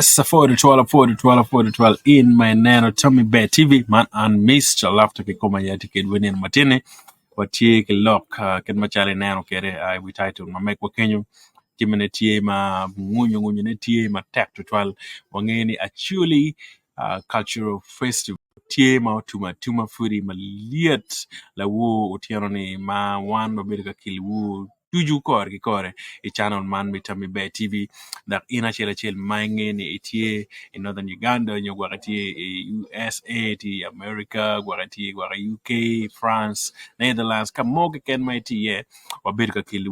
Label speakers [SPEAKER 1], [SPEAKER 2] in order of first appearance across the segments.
[SPEAKER 1] It's 40 in my nano Tommy Bear TV man and Miss Lafta ke koma ya ticket winning matine watie ke lock ken machale nano kere I we title ma make wakenyo timene tie ma ngunyo ne tie ma tech to 12 wangeni actually cultural festival tie ma tuma furi ma liet la wo otiano ni ma wan ma berga kili wo tuju kore e channel man mitami be TV that ina chel mange ni itie in northern Uganda nyo gwakati USA ti America gwakati gwaka UK France Netherlands kamoge ken ma itie wabirka kili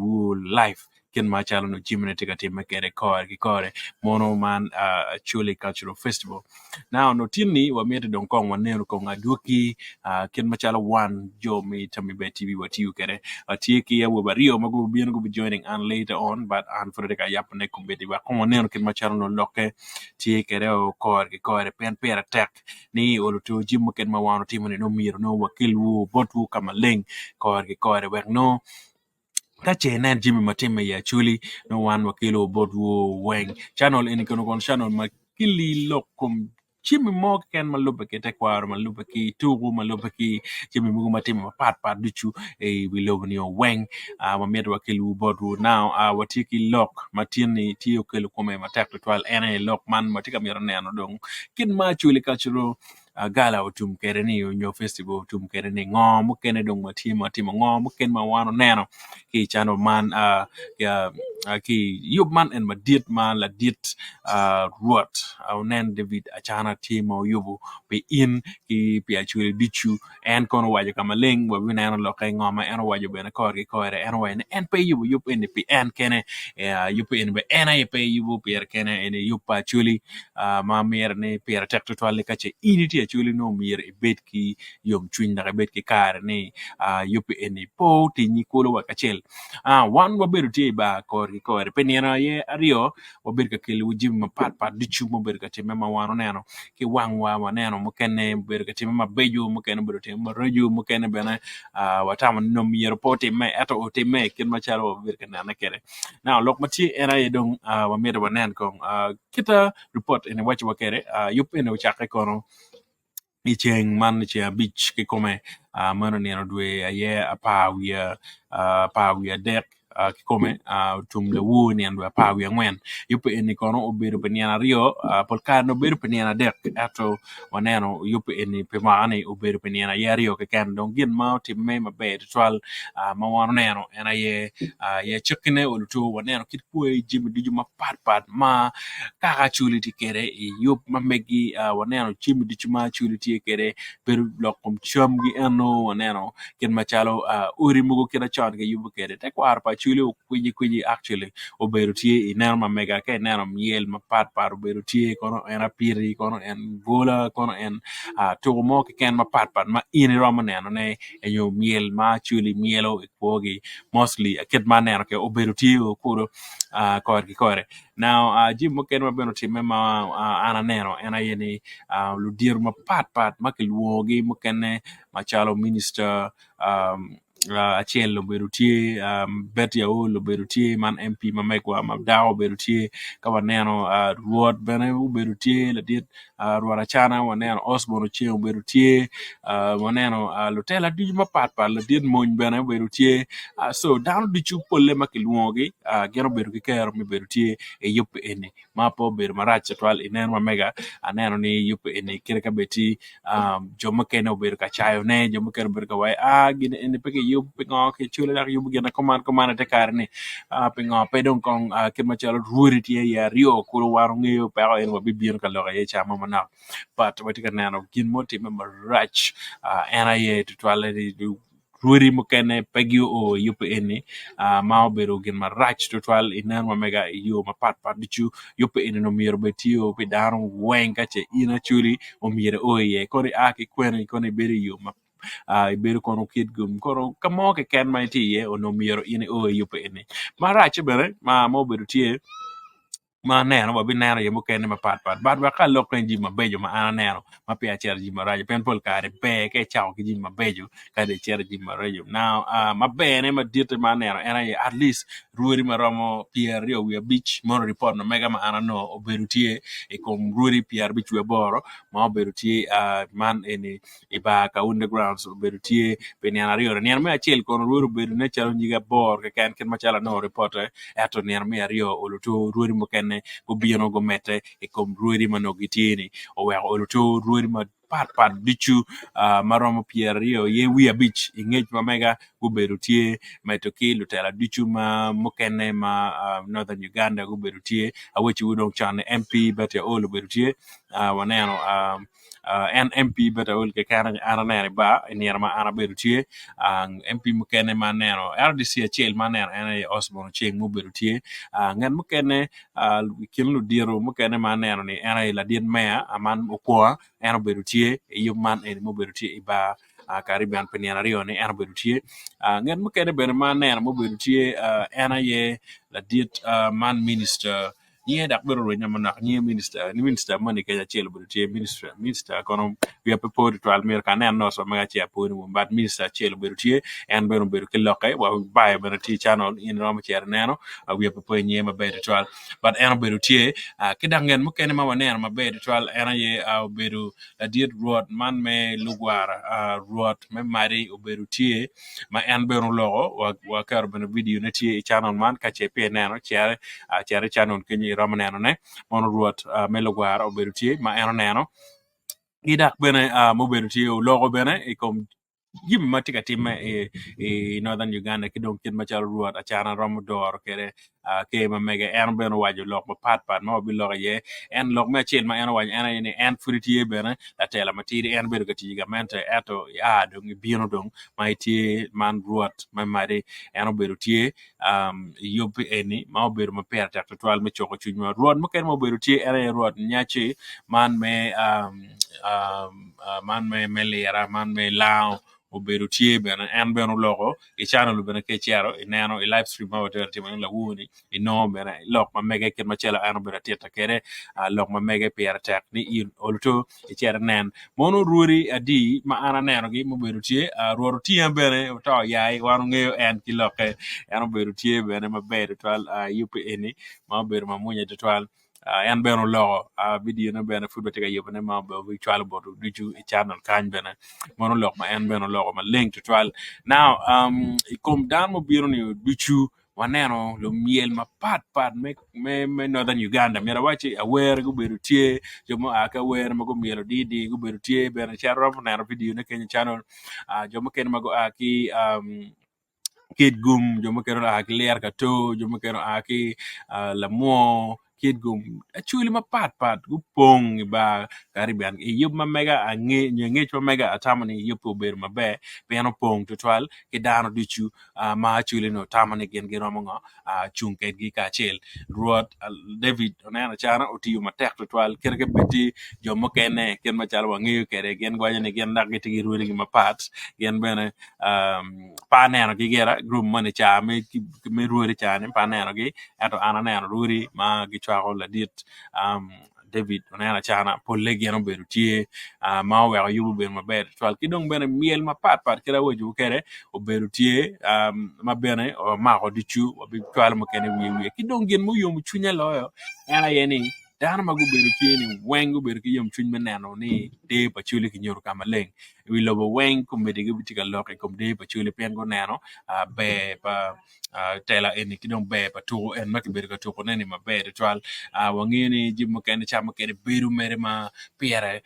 [SPEAKER 1] life ken ma chalo no chimene tika time kere kore mono man actually cultural festival now no tini wa miete don kong wanero kong aduki ken ma chalo one jo mi tami be TV wati kere atieki ya wabario magu bien go be joining and later on but and for the yap ne kumbedi wa kong wanero ken ma chalo no loke tie kere o kore pen per attack ni oluto jimo ken ma wano timone no miro no wakilu botu kama leng kore wek no kache nen Jimmy Matime ya chuli no one wakilo bodu weng channel ini kono kon channel makili lokum Jimmy mo ken malupa ke tekwaro malupa ki tugu malupa ki Jimmy mugu Matime pat duchu we love ni weng mamedo wakilu bodu now watiki lock matini tiyo kelu kome matak to 12 ene lock man matika miro neno dong kin ma chuli cultural gala utum kere ni nyo festival utum kere ni ngom kene dong matimo ngom ken ma wano neno ki channel man ki yub man en madit man la dit ruot nen David achana timo yubu pe in ki pi actually dichu en kono waje kama leng wa wina en lo kay ngoma en waje bena kor en waje en pe yubu en pe en kene yubu en be en ay pe yubu per kene en yubu actually ma mer ne per tek to wale kache initi actually no mer e bet ki yom chwin na bet ki kar ne yubu en po ti ni kolo wakachel wan wabedo tie ba kore peniana ye ario wabedo ka kele jim ma pat dichu mo bedo ka time ma wano neno ki wang wa neno mo kene bedo ka time ma beju mo kene bedo time ma reju mo kene bena watama no miero pote me ato o time ken ma charo bedo ka nana kere now lok mati era ye dong wa medo wanen kong kita report ene wachi wakere yup ene uchake kono icheng man che beach ke kome mano neno dwe aye pa wi dek ki kome tum le wu ni andwa pa wi ngwen yupo eni kono obedo peniana rio pol kano obedo peniana dek ato waneno yupo eni pemane obedo peniana yario ke kan don gin ma timme mabe twal ma wano neno ena ye chukine oluto waneno kit kwe jimi diju ma pat ma kaka chuli tikere yup ma megi waneno jimi diju ma chuli tikere per lokom chomgi eno waneno ken machalo uri mugo kena chon ke yubu kere te kwar pa chuli kwiji actually obedo tie inerma mega ke neno miel ma pat obedo tie kono en apiri kono en gola kono en to mo ke ken ma pat ma ini roma neno ne enyo miel ma chuli mielo ikwogi mostly ket ma neno ke obedo tie kuro kore now jim mo ken ma beno time ma ana neno ena yeni ludir ma pat ma ke luogi mo ken machalo minister achiel obedo tie Betty Aol obedo tie man MP ma mekwa ma dawo obedo tie ka waneno ruot bene obedo tie la dit ruora chana waneno Osborne Ochieng obedo tie waneno lutela diju ma pat la dit mony bene obedo tie so down dichu polle ma kiluogi gero obedo ki kero mi obedo tie e yup ene ma po obedo marach twal ineno ma mega aneno ni yup ene kire ka beti joma kene obedo ka chayo ne joma kene obedo ka wai gine ene peke yup pingo ke chule la yup gina komana te karne pingo pedon kong kema chalo ruuri tie ya rio kulo waro ngeyo pero ene wabi biyon ka loga ye chama mana but watika nano gin moti me marach ena ye tutwale ruuri mo kene pegi o yup ene ma obedo gin marach tutwal inan ma mega yo ma pat dichu yup ene no miro betio pe daro wenga che ina chuli o mire oye kori aki kwene kone beri yo ma ibedo kono kid gum kono kamo ke ken ma tie o no miro ine o yup ene marach bere ma mo bedo tie ma neno ba bineno ye mukene ma pat ba ka lok en ji mabejo ma an neno ma pia cher ji marajo pen pol kare be ke chao ki ji mabejo ka de cher ji marajo now ma bene ma dirte ma neno ena ye at least ruori maromo pier rio we beach mono report no mega ma ana no oberutie e kom ruori pier beach we boro ma oberutie man eni e ba ka underground so oberutie beniana rio ne ma achel kon ruori beru ne chalo nyiga bor ke ken ma chala no report eto ne mi ario oluto ruori mokene go bieno go mete e kom ruori manogitieni o we oluto ruori ma pat dichu maromo pierio ye wi abich ingech ma mega go berutie metoki lutela dichu ma mokene ma northern Uganda go berutie awechi udong chan MP bete olo berutie waneno NMP bete ol ke kana ana nere ba nierma ana berutie MP mokene maneno RDC achel maneno ene Osborn Cheng mo berutie ngan mokene kilnu diro mokene maneno ni ene la din mea aman okwa ene berutie yo man ene mo berutie iba Caribbean peniana rio ni ene berutie ngan mokene bene maneno mo berutie ene ye la dit man minister nie dak bero nyama nak nie minister ni minister mani kaya chelo berutie minister kono we have put to almer kanen no so mega chia po ni but minister chelo berutie en bero beru kiloke wa buy bero ti channel in rom cher neno we have put nie ma beru twal but en berutie kidangen mo kene ma wanen ma beru twal en ye beru la diet road man me lugwara road me mari berutie ma en bero logo wa kar beno video ne ti channel man ka che pe neno chere channel kenyi rom neno ne mon road me lugwara berutie ma en neno ida bene mo berutie logo bene e kom yim matika time e northern Uganda kidong kin machal ruot achana rom dor kere ke ma mega en ben wajo lok ma pat ma bi lok ye en lok ma chen ma en wajo en fruity bene la tela matiri en beru gati ga mente eto ya dong bino dong ma ti man ruot ma mari en beru tie yob eni ma beru ma per tak toal me choko chunywa ruot mo ken mo beru tie en ruot nyachi man me man me melera man me lao o beru tie bena en beno logo e channel bena ke chiaro e neno e live stream ma wote te la woni e no bena lok ma mega ken ma chela ano bena teta kere lok ma mega per tek ni in olto e chiaro nen mono ruori adi ma ana neno gi mo beru tie ruoro tie bene to yai wanu ngeo en ki loke eno beru tie bena ma beru twal yupe eni ma beru ma munya de twal en beno logo video na bena futba tega yobane ma be twal bodu du channel kan bena mono lok ma en beno lok ma link to twal now kom dan mo biro ni duchu waneno lo miel ma pat me northern Uganda mera wachi aware go beru tie jomo aka aware mago mielo didi go beru tie bena charo na video na Kenya channel jomo ken mago aki kid gum jomo kero aki ler ka to jomo kero aki lamo kid gum actually ma pat gu pong ba Caribbean e yob ma mega nge ma mega atamani yopo ber ma be piano pong to twal ke dano dichu ma actually no tamani gen mongo chung ke gi ka chel ruot David onana chana otiyo ma tek to twal kerke beti jomo kene ken ma chalo ngeyo kere gen gwanya ne gen dak gi ruori gi ma pat gen bene pa neno gi gera group money cha me ruori cha ne pa neno gi eto ana neno ruori ma gi chwa la dit David onana chana polle geno beru tie ma we yubu ben ma ber twal ki dong bene miel ma pat kera woju kere o beru tie ma bene o ma ko dichu o bi twal mo kene wi ki dong gen mo yom chunya loyo ana yeni dana magu beru tie ni wengu beru ki yom chuny meneno ni de pa chuli ki nyoru kama leng wi lobo weng kumbe de bitika loke kum de pa chuli pen go neno be pa tela eni ki dong be pa to en ma ki beru ka to ko neni ma be twal wangeni jim kene chama kene beru mere ma piere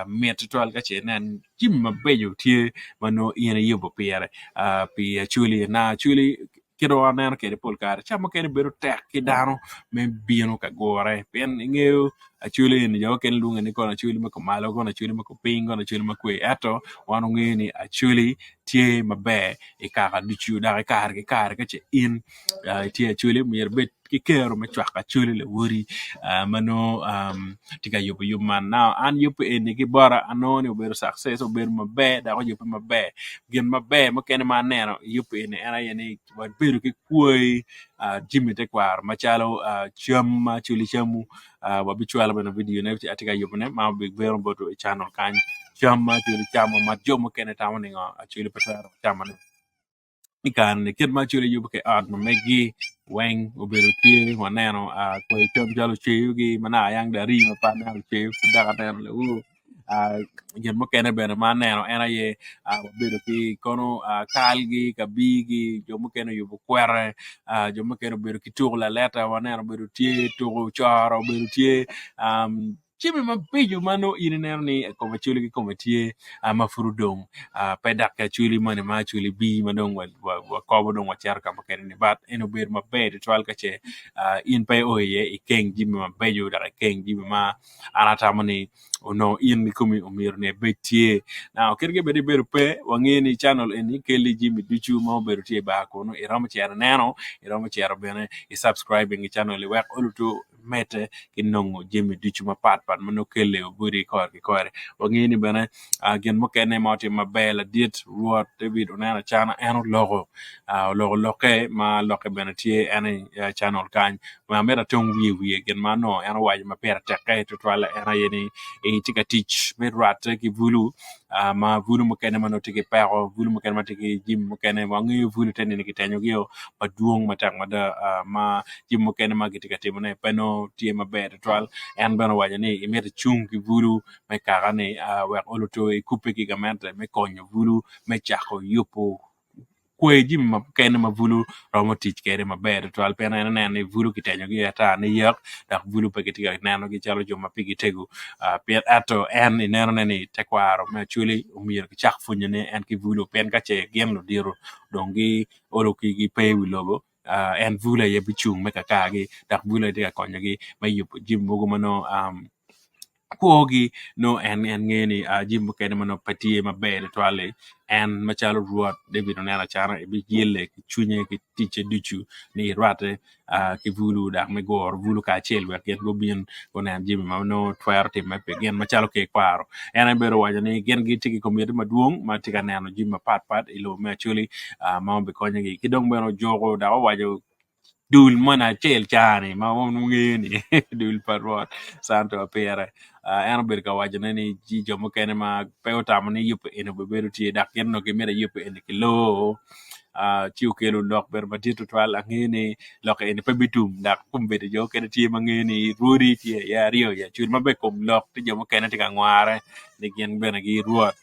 [SPEAKER 1] met twal ka che nan jim ma bejo tie mano ina yobo piere pi chuli na chuli kiro anen kede pol kare chama kene beru tek ki dano me bieno ka gore pen ngeo achuli ni jo ken lunga ni kona chuli mako malo kona chuli mako ping kona chuli mako eto wanu ngeni achuli tie mabe e kaka dichu da kar ke che in tie chuli mir bet ki kero me chwaka chuli le wuri mano tika yupo man now an yupo eni ki bora anoni obedo success obedo mabe da ko yupo mabe gen mabe mo kene maneno yupo eni ana yeni bedo ki kuoi Jimmy te kwar machalo chama chuli chamu wabichwala bana video ne atika yupo ne ma big vero boto e channel kan chama chuli chama ma jomo kene tamani nga chuli patara chama ne ikan kid ma chuli yupo ke art ma megi weng obedo tie waneno ko chom jalo chiyugi mana yang dari ma pa na chiyu da ka le gen mo kene bene maneno ena ye obedo ki kono kalgi kabigi jomo kene yupo kwere jomo kene obedo ki tugla leta waneno obedo tie tugo charo obedo tie Jimmy mapijo mano ine neno ni koma chuli ki koma tie mafurudong pedak ka chuli mane ma chuli bi manong wa kobo dong wa char ka makene ni bat eno ber mabe twal ka che in pe oye ikeng Jimmy mabejo da keng Jimmy ma anata mani ono in kumi umir ne betie now kirge bedi beru pe wangeni channel eni keli Jimmy duchu mo beru tie ba kono iramo chera neno iramo chera bene I subscribing channel wek oluto mete kinongo Jimmy duchu ma pat mano kele oburi kor ki kore wangeni bene gen mo kene moti mabela dit ruot David onana chana eno logo logo loke ma loke bene tie ene channel kan ma mera tong wiye gen mano eno waje ma pera teke to twala ena yeni tika teach me rat ki vulu ma vulu mo kene mano tiki pero vulu mo kene ma tiki Jim mo kene wangi vulu tene ni kitenyo gyo maduong matang mada ma Jim mo kene ma gitika timone peno tie maber twal en bano waje ni imete chung ki vulu me kagane wek oluto kupe ki gamente me konyo vulu me chako yupo kwe Jim ma kene ma vulu romo tich kere maber twal pena ena ne vulu kitenyo gi ata ne yak dak vulu paketika nano gi chalo joma pigi tegu piet ato en ineno ne tekwaro me chuli umir ki chak funyene en ki vulu pen ka che gem no diro dongi oro ki gi pe wi logo en vula ye bichung me kakagi dak vula de konyo gi me yup Jim bogo mano Kuogi no en ngeni Jim kene mano patie maber twale en machalo ruot David onena chana e bi yele ki chunye ki tiche duchu ni rate ki vulu dak me gor vulu ka chel wer get go bien onen Jim no twerte me pe gen machalo ke kwaro en bero waja ni gen gi tiki komedi maduong ma tika neno Jim pat ilo me chuli ma be konye gi kidong bero jogo da wajo dul mana chel chani ma ngeni dul parot santo apere en ber ka wajane ni ji jomo kene ma pewta mani yup eno beberu ti dak yen no ke mere yup en kilo chiu kelo lok ber batito twal ngeni lok en pebitum dak kumbe de jo kene ti mangeni ruri ti ya rio ya chul mabe kom lok ti jomo kene ti ka ngware ni gen bena gi ruot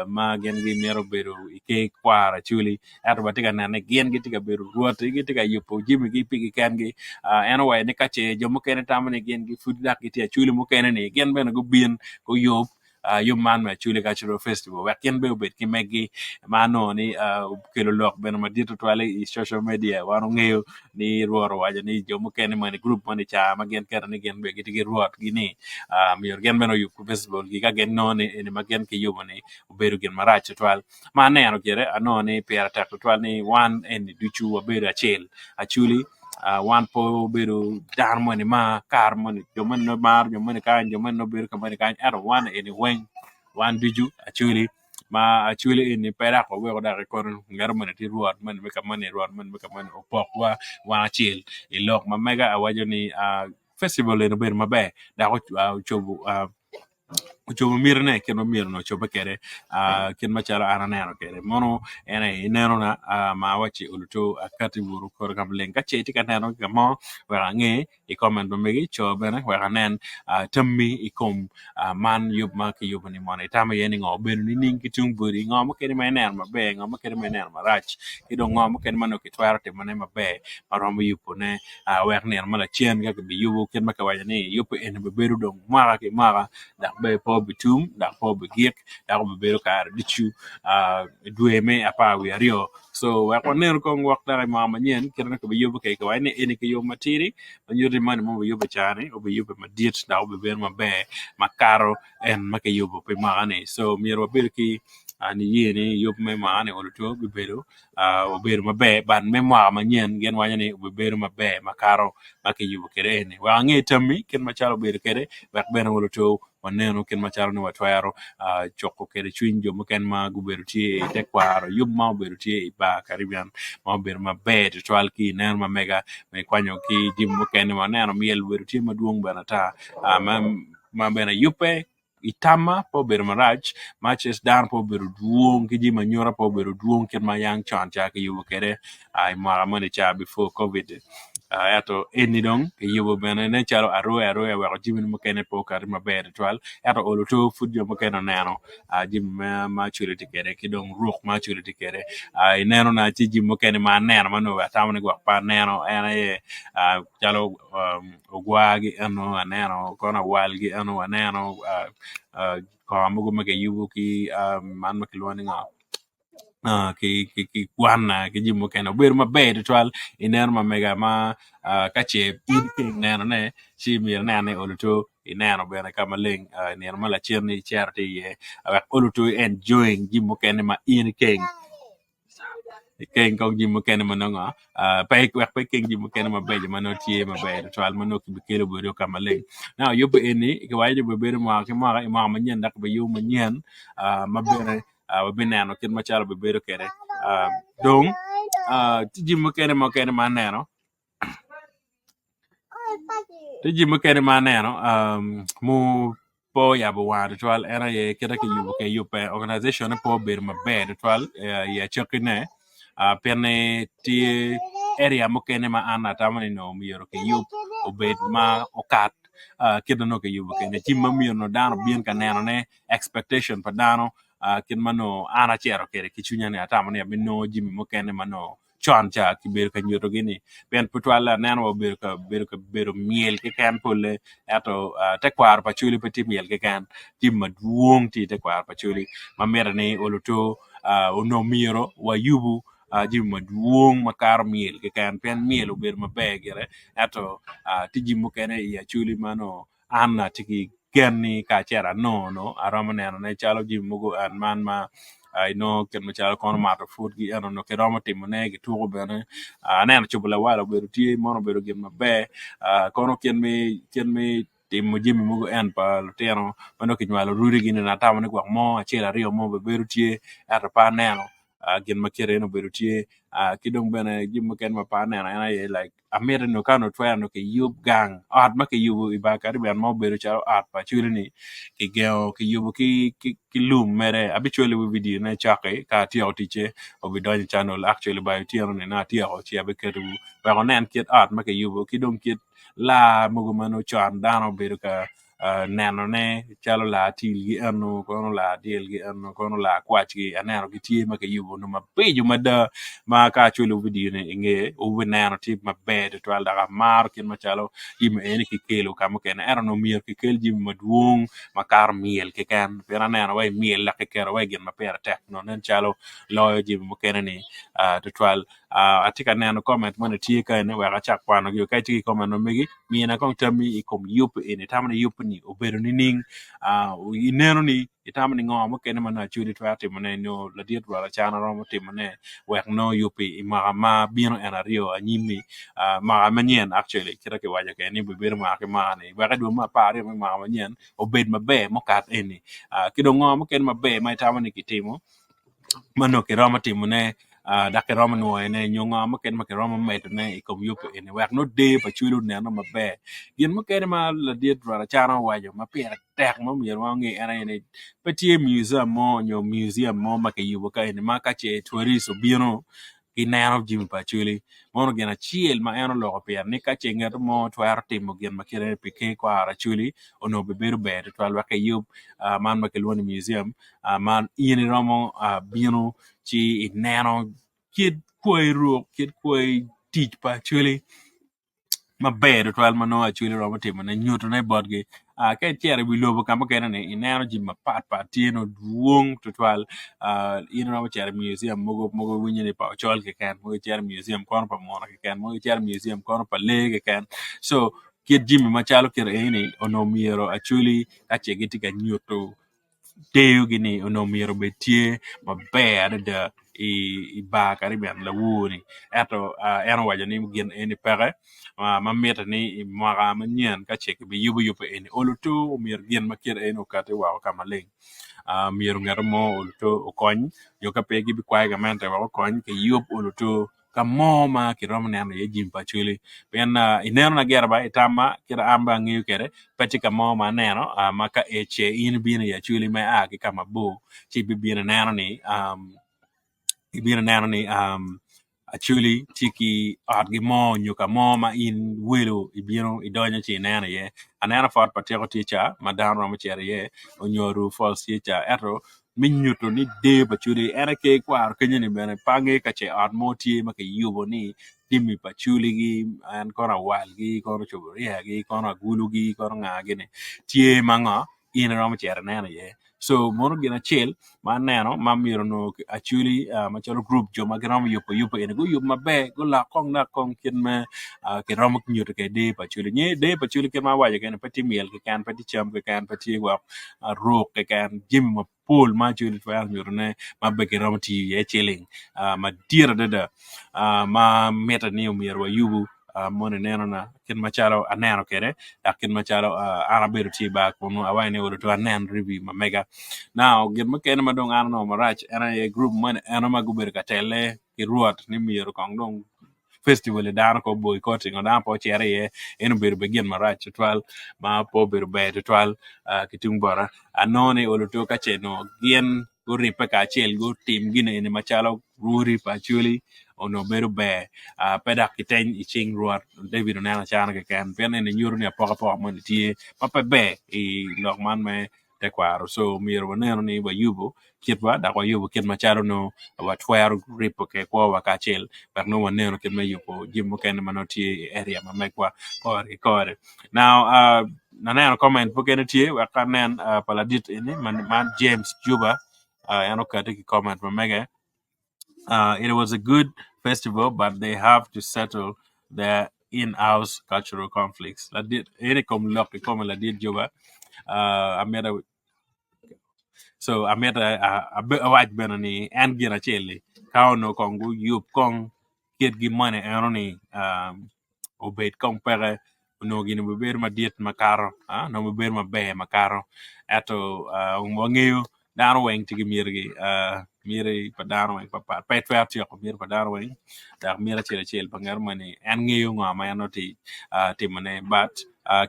[SPEAKER 1] ma gen gi mero beru ike kwara chuli ato batika nane gen gi tika beru ruot gi tika yupo Jimmy gi pigi ken gi anyway ne kache jomo kene tamane gen gi food dak gi chuli mo kene ni gen bena go bien go yop yum man ma chuli cultural festival wa ken be obet ki megi mano ni kelo lok bena ma dito twale I social media wano ngeo ni ruoro waja ni jomo kene mani group mani cha ma gen kera ni gen be gi tigi ruot gi ni miyor gen bena yup festival gi ka gen no ni ma gen ki yubo ni obedo gen marach twal ma neno kere anoni pera tak twal ni wan en duchu obedo achel achuli wan po obedo dar money ma kar money joman no mar joman kan joman no bedo kamani kan ero wan en wan duju achuli ma achuli in pera ko we ko da ko ngar man ti ruat man me kamani ruat man me kamani opok wa achel ilok ma mega awajo ni festival en obedo mabe da ko chobu chobo mirne ken mirno chobo kere ken machara ana neno kere mono ene neno na ma wachi uluto akati buru kor kam lenga cheti ka neno kamo wera nge I comment do megi chobe na wera nen tammi I kom man yub ma ki yub ni mona tama yeni ngo beru ni ning kitung buri ngo mo kere me nen ma be ngo mo kere me nen ma rach kido ngo mo kere mano ki twarte mane ma be maromo yupo ne wer nen mala chien ga bi yubo ken maka wajani yupo en be beru dong mara ki mara da be po bitum da po bigik da ko be ka dichu dueme apa wi ario so wa ko ner ko ngwak da ma manyen kirna ko be yobo ke ko ne ene ke yo matiri nyuri man mo be yobo chani o be yobo madit da o be ma be makaro en make yobo pe ma ane so miro bil ki ani yene yop me mane olo to bebedo obedo mabe ban me ma nyen gen wanya ni bebedo mabe makaro make yubo kere ne wa nge tammi ken machalo bedo kere wak bena olo to waneno ken machalo ni watwaro choko kere chuny jo moken ma gubedo tie te kwaro yub ma obedo tie ba Caribbean ma obedo mabe to twal ki nen ma mega me kwanyo ki jim moken ma neno miel bedo tie maduong bana ta ma bena yupe itama po bedo marach matches down po bedo duong ki ji manyora po bedo duong ken ma yang chan cha ki yubo kere ai mara mane cha before covid ato eni dong ke yubo bene ne chalo aro wa jimin mo kene po kar ma bere twal ato olo to food yo mo kene nano jim ma churi tikere ki dong ruok ma churi tikere ai neno na chi jim mo kene ma neno mano atamne gwa pa neno ena ye chalo ogwagi ano neno kona walgi ano neno ko amugo make yubo ki man makilwani nga ki kwana ki jimo kena ber maber twal iner ma mega ma kache in neno ne si mir nane oluto ineno bene kama ling neno mala cherni cherte ye oluto enjoying jimo kena ma in ken kong jimo kena manonga pa ken jimo kena mabeje manotie maber twal mano ki bikelo bodo kama ling now yobo eni ki waje beber ma ki ma manyen dak be yo manyen mabere bineno kin machalo bebedo kere dong tiji mokene ma neno tiji mokene ma neno mu po yabo wad twal era ye kira ke yubo ke yupe organization po ber maber twal ya chokine pene ti area mokene ma ana tamani no miyoro ke yup obed ma okat kido no ke yubo ke ne chimma miyo no dano bien ka neno ne expectation pa dano kin mano ana chero kere kichunya ne atamani abino jimi mokene mano chon cha ki ber ka nyoto gini pen putwala neno ber miel ke kan pole ato te kwar pa chuli pe tim miel ke kan tim maduong ti te kwar pa chuli mamera ne oluto ono miro wa yubu jim maduong makar miel ke kan pen miel ober mabegere ato tiji mokene ya chuli mano anna tiki genni ka chera no arama neno ne chalo jim mugo an man ma I know ken machalo kono mato food gi ano no ke romo timo ne gi tugo bene neno chubula wala bedo tie mono bedo gem mabe kono ken mi timo jimi mugo en pa luteno mano ki nyalo ruri gini na tamo ne gwak mo achela rio mo bedo tie ata pa neno gen makere no bedo tie kidong bene jim ken ma pa neno ena ye like amere no kano twa no ke yub gang art ma ke yubu ibakari ben mo bedo chalo art pa chuli ni ki geo ki yubu ki lum mere habitually we video na chake ka tiyo tiche o we don channel actually by tiyo ne na tiyo chi abe ketu we onen kit art ma ke yubu ki dong kit la mugo mano chan dano bedo ka neno ne chalo la til gi ano kono la del gi ano kono la kwach gi aneno gi tie ma ke yubu no ma peju mada ma ka chulo video ne nge o we neno tip ma bed to alda mar kin ma chalo yim eni ki kelo kamo ken era no mier ki kel jim maduong makar miel ke kan pera neno way miel la ke kero way gen ma pera tek no nen chalo loyo jim mo ken ni to twal atika neno comment mo tie ka ne wa chak kwano gi ka tiki comment no migi mi na kong tami ikom yup eni tamani yup ni obedo ni ning neno ni itamani ngo mo ken mana chudi twati mo ne no la diet wala chana ro mo timo ne wek no yupi ma bino enario anyimi ma manyen actually kira ke waja ke ni beber ma ke ma ne wa ka do ma pare ma manyen obed mabe mo kat eni kido ngo mo ken mabe ma tamani kitimo mano ke roma timo ne da ke roma no ne nyonga mo ken ma ke roma met ne ikom yup eni wa no de pa chulo ne no mabe yen mo ken ma la diet wala chana waja ma pere tek mo mi ro ngi ana ne petie museum mo ma ke yubo ka eni ma ka che tourist obino kineno jimi pa chuli mono gena chiel ma eno loko pier ni ka chengeto mo twar timo gen makire pike kwa ara chuli ono beberu bed twal wake yub man makelwani museum man ini romo bino chi ineno kid koi ruok kid koi tich pa chuli maber twal mano achuli romo timo ne nyuto ne bodgi ke tiere wi lobo kama kene ne ineno ji pat tieno duong to twal in romo tiere museum mogo winyo ne pa chol ke kan mogo tiere museum kono pa mona ke kan mogo tiere museum kono pa le ke kan so kid jimi machalo kere ini ono miero achuli ache giti ka nyuto teo gini no miero betie maber da i ba kari ben la wuni eto eno wajo ni gin eni pere ma meta ni maga manyen ka cheke bi yubu eni olutu mier gin makir eno kate wa kama ling mier ngero mo olutu okony yo ka pegi bi kwai ga mente wa okony ke yub olutu ka mo ma kirom neno ye jimpa chuli ben ineno na gerba itama kira amba ngiu kere peti ka mo ma neno maka eche in bina ya chuli me ki kama bu chi bi bina neno ni ibina neno ni actually tiki gi mo nyuka mo ma in welo ibino idonyo chi neno ye aneno fort patego ticha madan ro chere ye onyoru false ticha eto minyuto ni de bachuli ene ke kwar kenye ni bene pange kache art moti ma ke yubo ni timi pachuli gi an kora wal gi kora choburia gi kora gulu gi kora ngagi ni tie manga in ro chere neno ye so mono gina chill ma neno ma miro no actually ma chalo group jo ma gram yupo ene go yup mabe go la kong kin me ke rom nyoto ke de pa chuli nye de pa chuli ke ma waje ke pati miel ke kan pati cham ke kan pati wa ro ke kan jim ma pol ma chuli fa nyoro ne ma be ke rom ti ye chilling ma dira de ma meta ni miro yubu mone neno na kin machalo aneno kere kin machalo arabedo ti ba kono awai wolo to anen ribi ma mega now gin ma ken madong an no marach ana ye group man ana maguber ka tele ki ruot ni miero kong dong festival dan ko boycotting on po chere ye en ber begin marach twal ma po ber be twal kitung bora anone wolo to ka cheno gien go ripe ka chel go tim gine ne machalo ruri pa chuli ono beru be peda kiten iching ruat David onana chana ke kan pen ne nyuru ne poka mon tie pa be I lok man me te kwaro so miero neno ni ba yubo kitwa da kwa yubo kit macharo no wa twero ripo ke kwa wakachel per no neno kit me yubo jimbo ken manoti area ma mekwa kore now na neno comment pokene tie wa kanen paladit ini man James Juba ano kate ki comment ma mege it was a good festival, but they have to settle their in-house cultural conflicts. La did any come look come la did Juba. I met a a white benani and gina chili. Kao no kongu yup kong kid gi money anoni obeyed kong pere no gina beber ma diet makaro no beber ma be makaro ato wangiu dano weng tigi mirgi miri padano weng papa pet fer ti ko mir padano weng da mira chele pangar mani en ngiu ngama anoti timane but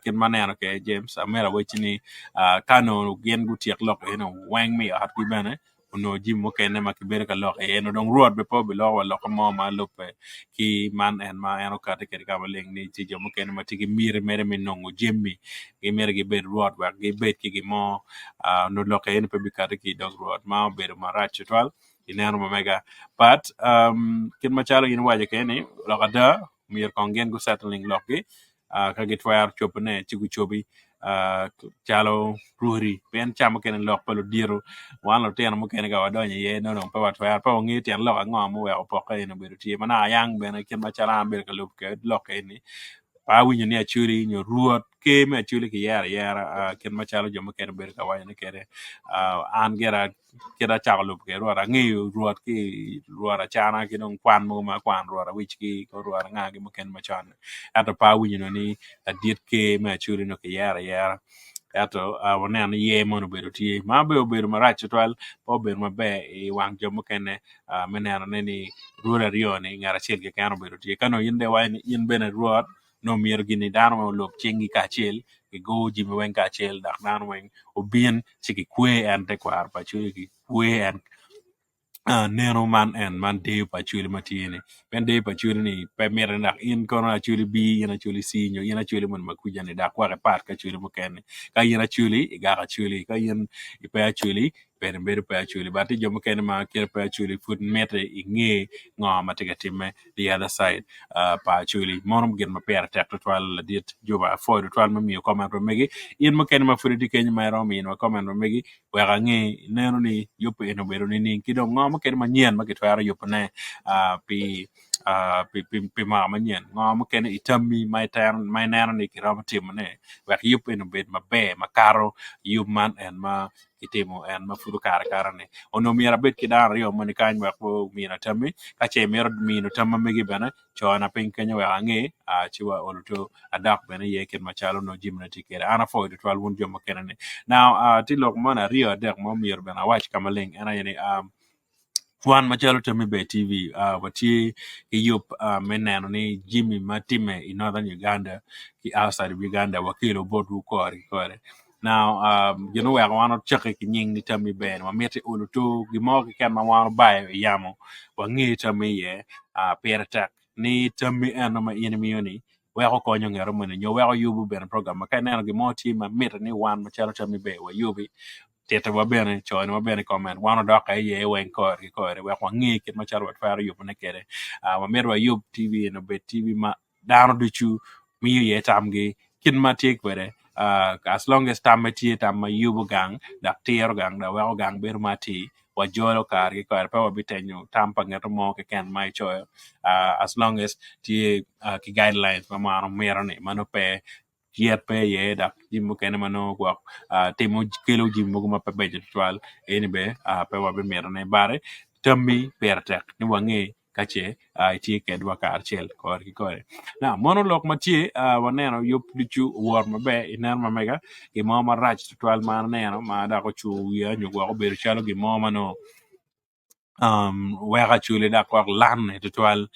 [SPEAKER 1] kin maneno ke James amera wechini kano gen gutiek lok eno wang mi at gibane no jim mo kene ma kibere ka lok eno dong ruot be po be lo lok mo ma lope ki man en ma eno kate ke ka leng ni ti jo mo kene ma tigi mire mere mi nongo jimmi gi mere gi be ruot wa gi be ki mo no lok eno pe bi kate ki dog ruot ma be ma rach twal ineno ma mega but kin ma chalo in waje kene lokada mir kongen go settling lokki ka gitwar chopne chigu chobi chalo ruri pen chamo ken lok palo diro wan lo ten mo ken ga wadonye ye no pa wat pa ngi ten lok ngom mo we opoka eno bedo tie mana yang bene ken ma chala ber ka lup ke lok eni pa winyo ni achuri nyo ruot ke me achuri ki yara ken ma chalo jomo ken ber ka wayne kere an gera kera chalo ke ruora ngi ruot ki ruora chana ki dong kwan mo ma kwan ruora wich ki ko ruora nga gi mo ken ma chan ato pa winyo ni adiet ke me achuri no ki yara ato wane ye mono bedo tie ma be obedo marach twal po bedo mabe I wang jomo ken meneno ni ruora rio ni ngara chel ke kano bedo tie kano yinde wayne yin bene ruot no mier gini dano lok chingi kachel ki go jimi wen kachel dak dano wen obien chiki kwe an te kwar pa chuli ki kwe an neno man en man de pa chuli matini ben de pa chuli ni pe mere nak in kono chuli bi ina chuli si nyo ina chuli mun makuja ni dak kware pat ka chuli mo ken ka ina chuli ga ka chuli ka yin ipa chuli per mbere pa chuli bati jomo ken ma kere pa chuli foot metre inge ngo matega timme the other side pa chuli monom gen ma per tek to twal dit juba fo to twal ma mi comment ro megi in mo ken ma furi di ken ma ro mi no comment ro megi wa nge neno ni yopo eno bero ni kido ngom ken ma nyen ma kitwaro yopo ne pi pi ma manyen ngom ken itami my tan ni kiram tim ne wa yup in bed ma be ma karo yup man and ma itimo and ma furu karane ono mira bet kidan rio man kan wa ko mina tami ka che mero mino tama megi bana chona pin kenya wa ange chiwa oluto adak bana ye ken machalo no jimna tikere ana fo de 12 won joma kenane now tilok mana rio adak mo mir bana watch kamaling ana yani Juan Machalo Temi Bay TV, wati yup menano ni Jimmy Matime in northern Uganda, outside of Uganda, wakilo bodu kore. Now, you know, I want to check it in the Temi Bay, and mete ulutu, gimoki can ma want to buy yamo, wangi Temi ye, peratak, ni Temi and my enemy uni. Weko konyo ngero mene nyo weko yubu bene program makana gimo team mete ni Juan Machalo Temi Bay wa yubi tete wa bene chono wa bene comment wano doka ye wen ko we kwa ngi kit machar wat faro yup ne kere wa merwa yup tv no be tv ma dano duchu mi ye tamgi kin ma tik were as long as tam ti tam ma yubu gang da tiero gang da wa gang ber mati wa jolo kar ki ko pa wa bitenyo tam pa ngato mo ke ken mai choyo as long as ti ki guidelines ma mano mero ne mano pe yet pe ye da jimbo kene mano kwa temo kelo jimbo kuma pe beje twal eni be pe wa be mero ne bare tammi pertek ni wange kache ti ke dwa ka archel ko ki kore na monolog matie waneno yup dichu wor mabe iner mamega e mama rach twal man neno ma da ko chu ya nyu go be chalo gi mama no wega chule da ko lan to twal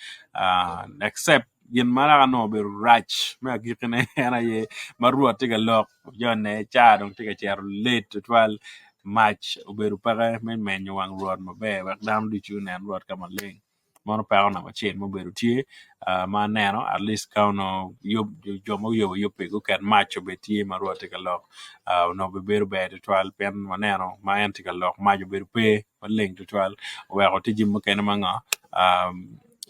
[SPEAKER 1] except yen mara no be rach ma gikene ana ye marua tiga lok jonne cha dong tiga cher late to twal match oberu pare men wang ruot mabe wek dam di chu nen ruot kama ling mono pa na ma chen mo beru tie ma neno at least kauno yob jomo yob pe go kan match be tie ma ruot tiga lok no be beru be to twal pen ma neno ma en tiga lok ma jo beru pe ma ling to twal we ko tiji mo ken ma nga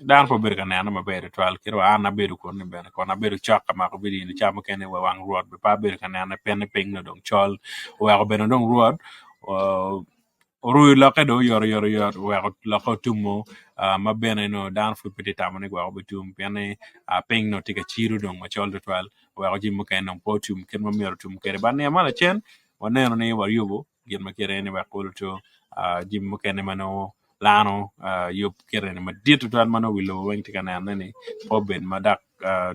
[SPEAKER 1] dan po ber kan ana maber twal kiro ana beru ko ne ben ko na beru chaka ma ko bidi ni chama ken we wang ruot be pa ber kan ana pen ping no dong chol we ko ben dong ruot ru la ka do yor we ko la ko tumo ma ben no dan fo piti tamane ko be tum pen ping no tika chiru dong ma chol twal we ko jimo ken no po tum ken ma mer tum kere ban ne mala chen waneno ne war yugo gin ma kere ne ba ko to jimo ken mano lano yup kere ne madito tan mano wilo wengti kana nani poben madak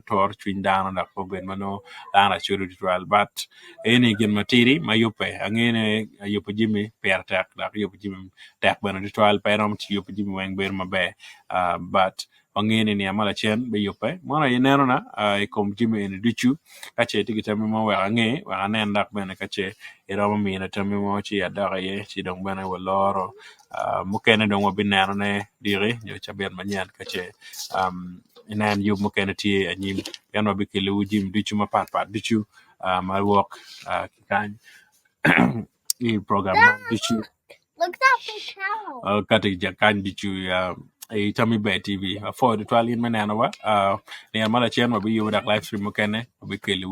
[SPEAKER 1] tor twin dano dak poben mano lana churu ditwal but eni gen matiri mayupe angene yup jimi per tak dak yup jimi tak bana ditwal perom ti yup jimi weng ber mabe but angene ni amala chen be yupe mona yenero na e kom jimi en dichu kache tigi tami mo wa nge wa nen dak bana kache irama mi na tami mo chi adaka ye chi dong bana waloro mukene dong wabinano ne dire yo chaber manyan kache inan yu mukene ti anyim yan wabikele ujim dichu mapat dichu my work kan i program dichu look that big cow kati jakan dichu e Tami Bay TV for the 12 in manana wa ne mala chen wabi yu dak live stream mukene wabikele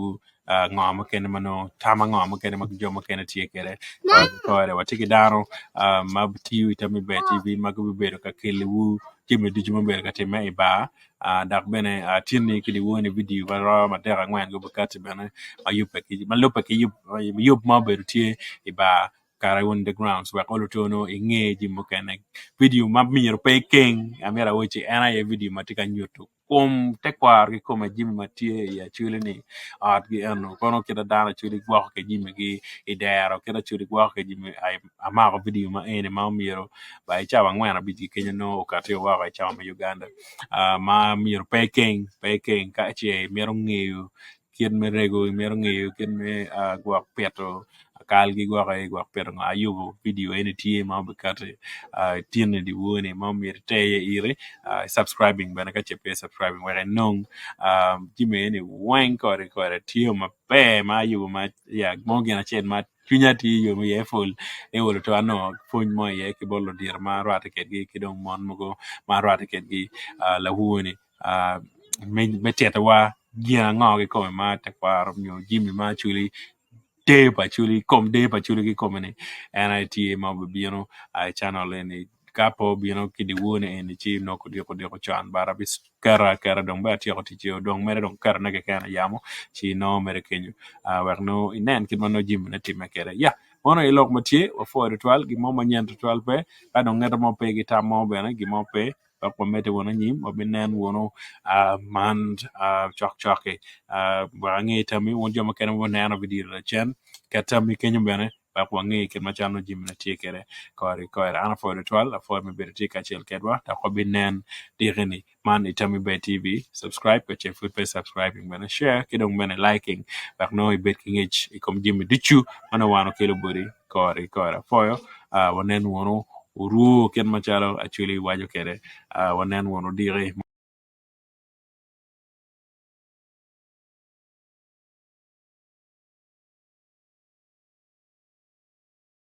[SPEAKER 1] ngom kene mano tama ngom kene mag jomo kene tie kere ko re watiki daro ma tiwi Tami Bay TV mag bi bedo ka kele wu jimi di jimo bedo ka tema iba dak bene tinni kidi woni video va ma dera ngwan go bakati bene ayupe ki ma lope ki yup ma bedo tie iba kara on the grounds wa ko tono inge jimo kene video ma miro pe king amera wochi ana ye video matika nyuto kom tekwar ki koma jimi matie ya chule ni at gi eno kono kida dana chuli gwa ke jimi gi idero kida chuli gwa ke jimi ay ama video ma ene ma miro ba cha wa ngwana bi Kenya no ka te wa cha ma Uganda ma miro peking ka che miro ngiu kien me rego miro ngiu kien me gwa peto kal gi gwa peto ayugo video ene tie ma bekate tiene di woni ma mir teye ire subscribing bana ka che pe subscribing wa non jimi ene wen ko tio ma pe ma yugo ma ya mo gena chen ma kunyati yo mi e full e wolo to ano fon mo ye ki bollo dir ma rata ket gi ki don mon mo ma rata ket gi la woni me teta wa gina ngo ki ko ma te kwaro nyo jimi ma chuli de pa chuli kom de pa chuli ki komene and it ma bieno channel ni kapo kidi wone en chi no ko chan bara bis kara dong ba ti ko ti dong mere dong kara nage kana yamo chi no mere kenyu werno inen kin mano jim na time kere ya mono ilok matie o fo ritual gi mo manyen ritual pe adong ngeta mo pe gi tamo bene gi mo pe ko mete wona nyim obinen wono man chok wangi tami won joma kene wona na video la chen katami kenyu bene wangi kin machano jim na tie kere kori ana fo ritual fo me berti ka chel kedwa ta ko binen digeni man itami be tv subscribe ko che foot pe subscribing bene share kidong bene liking no ibet kingich ikom jim dichu mana wano kelo buri kori foyo wonen wono uru ken machalo actually wajo kere wonen wono dire